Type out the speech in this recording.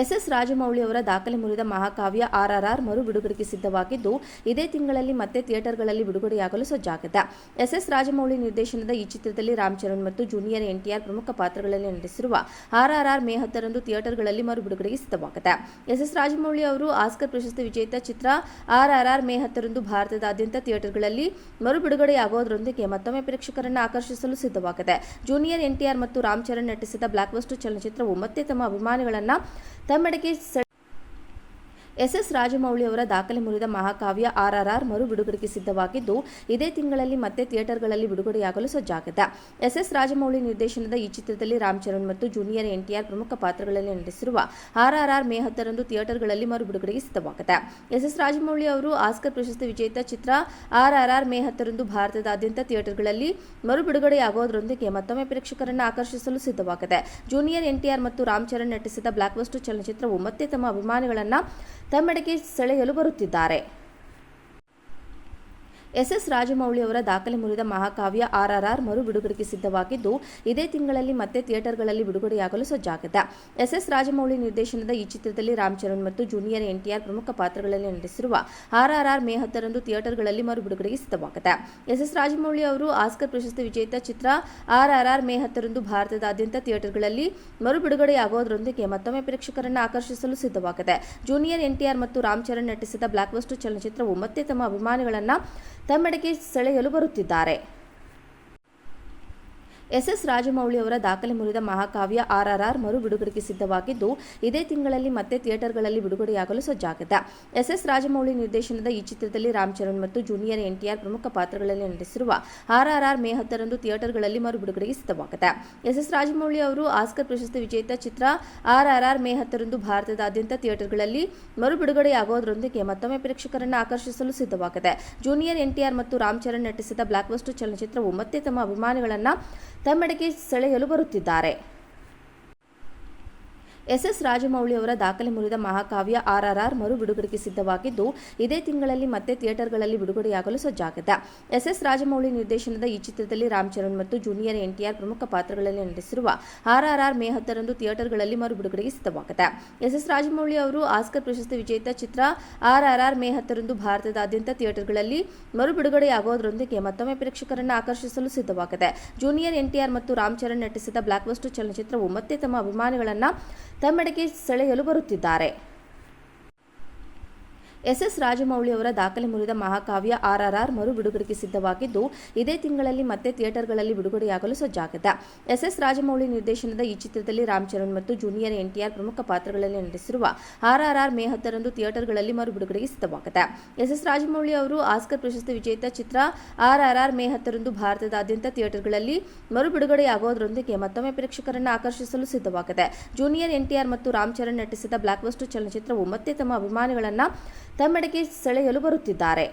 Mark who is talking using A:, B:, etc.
A: S Rajamouli ಅವರ ದಾಖಲೆ ಮುರಿದ ಮಹಾಕಾವ್ಯ RRR ಮರು ಬಿಡುಗಡೆಗೆ ಸಿದ್ಧವಾಗಿದ್ದು, ಇದೇ ತಿಂಗಳಲ್ಲಿ ಮತ್ತೆ ಥಿಯೇಟರ್ಗಳಲ್ಲಿ ಬಿಡುಗಡೆಯಾಗಲು ಸಜ್ಜಾಗಿದೆ. ಎಸ್ ರಾಜಮೌಳಿ ನಿರ್ದೇಶನದ ಈ ಚಿತ್ರದಲ್ಲಿ ರಾಮ್ ಚರಣ್ ಮತ್ತು ಜೂನಿಯರ್ NTR ಪ್ರಮುಖ ಪಾತ್ರಗಳಲ್ಲಿ ನಟಿಸಿರುವ RRR ಮೇ 10ರಂದು ಥಿಯೇಟರ್ಗಳಲ್ಲಿ ಮರು ಬಿಡುಗಡೆಗೆ ಸಿದ್ಧವಾಗಿದೆ. ಎಸ್ ರಾಜಮೌಳಿ ಅವರು ಆಸ್ಕರ್ ಪ್ರಶಸ್ತಿ ವಿಜೇತ ಚಿತ್ರ RRR ಮೇ 10ರಂದು ಭಾರತದಾದ್ಯಂತ ಥಿಯೇಟರ್ಗಳಲ್ಲಿ ಮರು ಬಿಡುಗಡೆಯಾಗುವುದರೊಂದಿಗೆ ಮತ್ತೊಮ್ಮೆ ಪ್ರೇಕ್ಷಕರನ್ನು ಆಕರ್ಷಿಸಲು ಸಿದ್ಧವಾಗಿದೆ. ಜೂನಿಯರ್ NTR ಮತ್ತು ರಾಮ್ ಚರಣ್ ನಟಿಸಿದ ಬ್ಲಾಕ್ಬಸ್ಟರ್ ಚಲನಚಿತ್ರವು ಮತ್ತೆ ತಮ್ಮ ಅಭಿಮಾನಿಗಳನ್ನು ತಮ್ಮೆಡೆಗೆ ಎಸ್ ರಾಜಮೌಳಿ ಅವರ ದಾಖಲೆ ಮುರಿದ ಮಹಾಕಾವ್ಯ RRR ಮರು ಬಿಡುಗಡೆಗೆ ಸಿದ್ಧವಾಗಿದ್ದು, ಇದೇ ತಿಂಗಳಲ್ಲಿ ಮತ್ತೆ ಥಿಯೇಟರ್ಗಳಲ್ಲಿ ಬಿಡುಗಡೆಯಾಗಲು ಸಜ್ಜಾಗಿದೆ. ಎಸ್ ರಾಜಮೌಳಿ ನಿರ್ದೇಶನದ ಈ ಚಿತ್ರದಲ್ಲಿ ರಾಮ್ ಚರಣ್ ಮತ್ತು ಜೂನಿಯರ್ NTR ಪ್ರಮುಖ ಪಾತ್ರಗಳಲ್ಲಿ ನಟಿಸಿರುವ RRR ಮೇ 10ರಂದು ಥಿಯೇಟರ್ಗಳಲ್ಲಿ ಮರು ಬಿಡುಗಡೆಗೆ ಸಿದ್ಧವಾಗಿದೆ. ಎಸ್ ರಾಜಮೌಳಿ ಅವರು ಆಸ್ಕರ್ ಪ್ರಶಸ್ತಿ ವಿಜೇತ ಚಿತ್ರ RRR ಮೇ 10ರಂದು ಭಾರತದಾದ್ಯಂತ ಥಿಯೇಟರ್ಗಳಲ್ಲಿ ಮರು ಬಿಡುಗಡೆಯಾಗುವುದರೊಂದಿಗೆ ಮತ್ತೊಮ್ಮೆ ಪ್ರೇಕ್ಷಕರನ್ನು ಆಕರ್ಷಿಸಲು ಸಿದ್ಧವಾಗಿದೆ. ಜೂನಿಯರ್ NTR ಮತ್ತು ರಾಮ್ ಚರಣ್ ನಟಿಸಿದ ಬ್ಲಾಕ್ಬಸ್ಟರ್ ಚಲನಚಿತ್ರವು ಮತ್ತೆ ತಮ್ಮ ಅಭಿಮಾನಿಗಳನ್ನು ತಮ್ಮೆಡೆಗೆ ಸೆಳೆಯಲು ಬರುತ್ತಿದ್ದಾರೆ. ಎಸ್ ರಾಜಮೌಳಿ ಅವರ ದಾಖಲೆ ಮುರಿದ ಮಹಾಕಾವ್ಯ RRR ಮರು ಬಿಡುಗಡೆಗೆ ಸಿದ್ಧವಾಗಿದ್ದು, ಇದೇ ತಿಂಗಳಲ್ಲಿ ಮತ್ತೆ ಥಿಯೇಟರ್ಗಳಲ್ಲಿ ಬಿಡುಗಡೆಯಾಗಲು ಸಜ್ಜಾಗಿದೆ. ಎಸ್ ರಾಜಮೌಳಿ ನಿರ್ದೇಶನದ ಈ ಚಿತ್ರದಲ್ಲಿ ರಾಮ್ ಚರಣ್ ಮತ್ತು ಜೂನಿಯರ್ NTR ಪ್ರಮುಖ ಪಾತ್ರಗಳಲ್ಲಿ ನಟಿಸಿರುವ RRR ಮೇ 10ರಂದು ಥಿಯೇಟರ್ಗಳಲ್ಲಿ ಮರು ಬಿಡುಗಡೆಗೆ ಸಿದ್ಧವಾಗಿದೆ. ಎಸ್ ರಾಜಮೌಳಿ ಅವರು ಆಸ್ಕರ್ ಪ್ರಶಸ್ತಿ ವಿಜೇತ ಚಿತ್ರ RRR ಮೇ 10ರಂದು ಭಾರತದಾದ್ಯಂತ ಥಿಯೇಟರ್ಗಳಲ್ಲಿ ಮರು ಬಿಡುಗಡೆಯಾಗುವುದರೊಂದಿಗೆ ಮತ್ತೊಮ್ಮೆ ಪ್ರೇಕ್ಷಕರನ್ನು ಆಕರ್ಷಿಸಲು ಸಿದ್ಧವಾಗಿದೆ. ಜೂನಿಯರ್ NTR ಮತ್ತು ರಾಮ್ ಚರಣ್ ನಟಿಸಿದ ಬ್ಲಾಕ್ಬಸ್ಟರ್ ಚಲನಚಿತ್ರವು ಮತ್ತೆ ತಮ್ಮ ಅಭಿಮಾನಿಗಳನ್ನು ತಮ್ಮೆಡೆಗೆ ಸೆಳೆಯಲು ಬರುತ್ತಿದ್ದಾರೆ. ಎಸ್ ರಾಜಮೌಳಿ ಅವರ ದಾಖಲೆ ಮುರಿದ ಮಹಾಕಾವ್ಯ RRR ಮರು ಬಿಡುಗಡೆಗೆ ಸಿದ್ಧವಾಗಿದ್ದು, ಇದೇ ತಿಂಗಳಲ್ಲಿ ಮತ್ತೆ ಥಿಯೇಟರ್ಗಳಲ್ಲಿ ಬಿಡುಗಡೆಯಾಗಲು ಸಜ್ಜಾಗಿದೆ. ಎಸ್ ರಾಜಮೌಳಿ ನಿರ್ದೇಶನದ ಈ ಚಿತ್ರದಲ್ಲಿ ರಾಮ್ ಚರಣ್ ಮತ್ತು ಜೂನಿಯರ್ NTR ಪ್ರಮುಖ ಪಾತ್ರಗಳಲ್ಲಿ ನಟಿಸಿರುವ RRR ಮೇ 10ರಂದು ಥಿಯೇಟರ್ಗಳಲ್ಲಿ ಮರು ಬಿಡುಗಡೆಗೆ ಸಿದ್ಧವಾಗಿದೆ. ಎಸ್ ರಾಜಮೌಳಿ ಅವರು ಆಸ್ಕರ್ ಪ್ರಶಸ್ತಿ ವಿಜೇತ ಚಿತ್ರ RRR ಮೇ 10ರಂದು ಭಾರತದಾದ್ಯಂತ ಥಿಯೇಟರ್ಗಳಲ್ಲಿ ಮರು ಬಿಡುಗಡೆಯಾಗುವುದರೊಂದಿಗೆ ಮತ್ತೊಮ್ಮೆ ಪ್ರೇಕ್ಷಕರನ್ನು ಆಕರ್ಷಿಸಲು ಸಿದ್ಧವಾಗಿದೆ. ಜೂನಿಯರ್ NTR ಮತ್ತು ರಾಮ್ ಚರಣ್ ನಟಿಸಿದ ಬ್ಲಾಕ್ಬಸ್ಟರ್ ಚಲನಚಿತ್ರವು ಮತ್ತೆ ತಮ್ಮ ಅಭಿಮಾನಿಗಳನ್ನು ತಮ್ಮೆಡೆಗೆ ಸೆಳೆಯಲು ಬರುತ್ತಿದ್ದಾರೆ. ಎಸ್ ರಾಜಮೌಳಿ ಅವರ ದಾಖಲೆ ಮುರಿದ ಮಹಾಕಾವ್ಯ RRR ಮರು ಬಿಡುಗಡೆಗೆ ಸಿದ್ಧವಾಗಿದ್ದು, ಇದೇ ತಿಂಗಳಲ್ಲಿ ಮತ್ತೆ ಥಿಯೇಟರ್ಗಳಲ್ಲಿ ಬಿಡುಗಡೆಯಾಗಲು ಸಜ್ಜಾಗಿದೆ. ಎಸ್ ರಾಜಮೌಳಿ ನಿರ್ದೇಶನದ ಈ ಚಿತ್ರದಲ್ಲಿ ರಾಮ್ ಚರಣ್ ಮತ್ತು ಜೂನಿಯರ್ NTR ಪ್ರಮುಖ ಪಾತ್ರಗಳಲ್ಲಿ ನಟಿಸಿರುವ RRR ಮೇ 10ರಂದು ಥಿಯೇಟರ್ಗಳಲ್ಲಿ ಮರು ಬಿಡುಗಡೆಗೆ ಸಿದ್ಧವಾಗಿದೆ. ಎಸ್ ರಾಜಮೌಳಿ ಅವರು ಆಸ್ಕರ್ ಪ್ರಶಸ್ತಿ ವಿಜೇತ ಚಿತ್ರ RRR ಮೇ 10ರಂದು ಭಾರತದಾದ್ಯಂತ ಥಿಯೇಟರ್ಗಳಲ್ಲಿ ಮರು ಬಿಡುಗಡೆಯಾಗುವುದರೊಂದಿಗೆ ಮತ್ತೊಮ್ಮೆ ಪ್ರೇಕ್ಷಕರನ್ನು ಆಕರ್ಷಿಸಲು ಸಿದ್ಧವಾಗಿದೆ. ಜೂನಿಯರ್ NTR ಮತ್ತು ರಾಮ್ ಚರಣ್ ನಟಿಸಿದ ಬ್ಲಾಕ್ಬಸ್ಟರ್ ಚಲನಚಿತ್ರವು ಮತ್ತೆ ತಮ್ಮ ಅಭಿಮಾನಿಗಳನ್ನು ತಮ್ಮೆಡೆಗೆ ಸೆಳೆಯಲು ಬರುತ್ತಿದ್ದಾರೆ. ಎಸ್ ರಾಜಮೌಳಿ ಅವರ ದಾಖಲೆ ಮುರಿದ ಮಹಾಕಾವ್ಯ RRR ಮರು ಬಿಡುಗಡೆಗೆ ಸಿದ್ಧವಾಗಿದ್ದು, ಇದೇ ತಿಂಗಳಲ್ಲಿ ಮತ್ತೆ ಥಿಯೇಟರ್ಗಳಲ್ಲಿ ಬಿಡುಗಡೆಯಾಗಲು ಸಜ್ಜಾಗಿದೆ. ಎಸ್ ರಾಜಮೌಳಿ ನಿರ್ದೇಶನದ ಈ ಚಿತ್ರದಲ್ಲಿ ರಾಮ್ ಚರಣ್ ಮತ್ತು ಜೂನಿಯರ್ NTR ಪ್ರಮುಖ ಪಾತ್ರಗಳಲ್ಲಿ ನಟಿಸಿರುವ RRR ಮೇ 10ರಂದು ಥಿಯೇಟರ್ಗಳಲ್ಲಿ ಮರು ಬಿಡುಗಡೆಗೆ ಸಿದ್ಧವಾಗಿದೆ. ಎಸ್ ರಾಜಮೌಳಿ ಅವರು ಆಸ್ಕರ್ ಪ್ರಶಸ್ತಿ ವಿಜೇತ ಚಿತ್ರ RRR ಮೇ 10ರಂದು ಭಾರತದಾದ್ಯಂತ ಥಿಯೇಟರ್ಗಳಲ್ಲಿ ಮರು ಬಿಡುಗಡೆಯಾಗುವುದರೊಂದಿಗೆ ಮತ್ತೊಮ್ಮೆ ಪ್ರೇಕ್ಷಕರನ್ನು ಆಕರ್ಷಿಸಲು ಸಿದ್ಧವಾಗಿದೆ. ಜೂನಿಯರ್ NTR ಮತ್ತು ರಾಮ್ ಚರಣ್ ನಟಿಸಿದ ಬ್ಲಾಕ್ಬಸ್ಟರ್ ಚಲನಚಿತ್ರವು ಮತ್ತೆ ತಮ್ಮ ಅಭಿಮಾನಿಗಳನ್ನು ತಮ್ಮೆಡೆಗೆ ಸೆಳೆಯಲು ಬರುತ್ತಿದ್ದಾರೆ.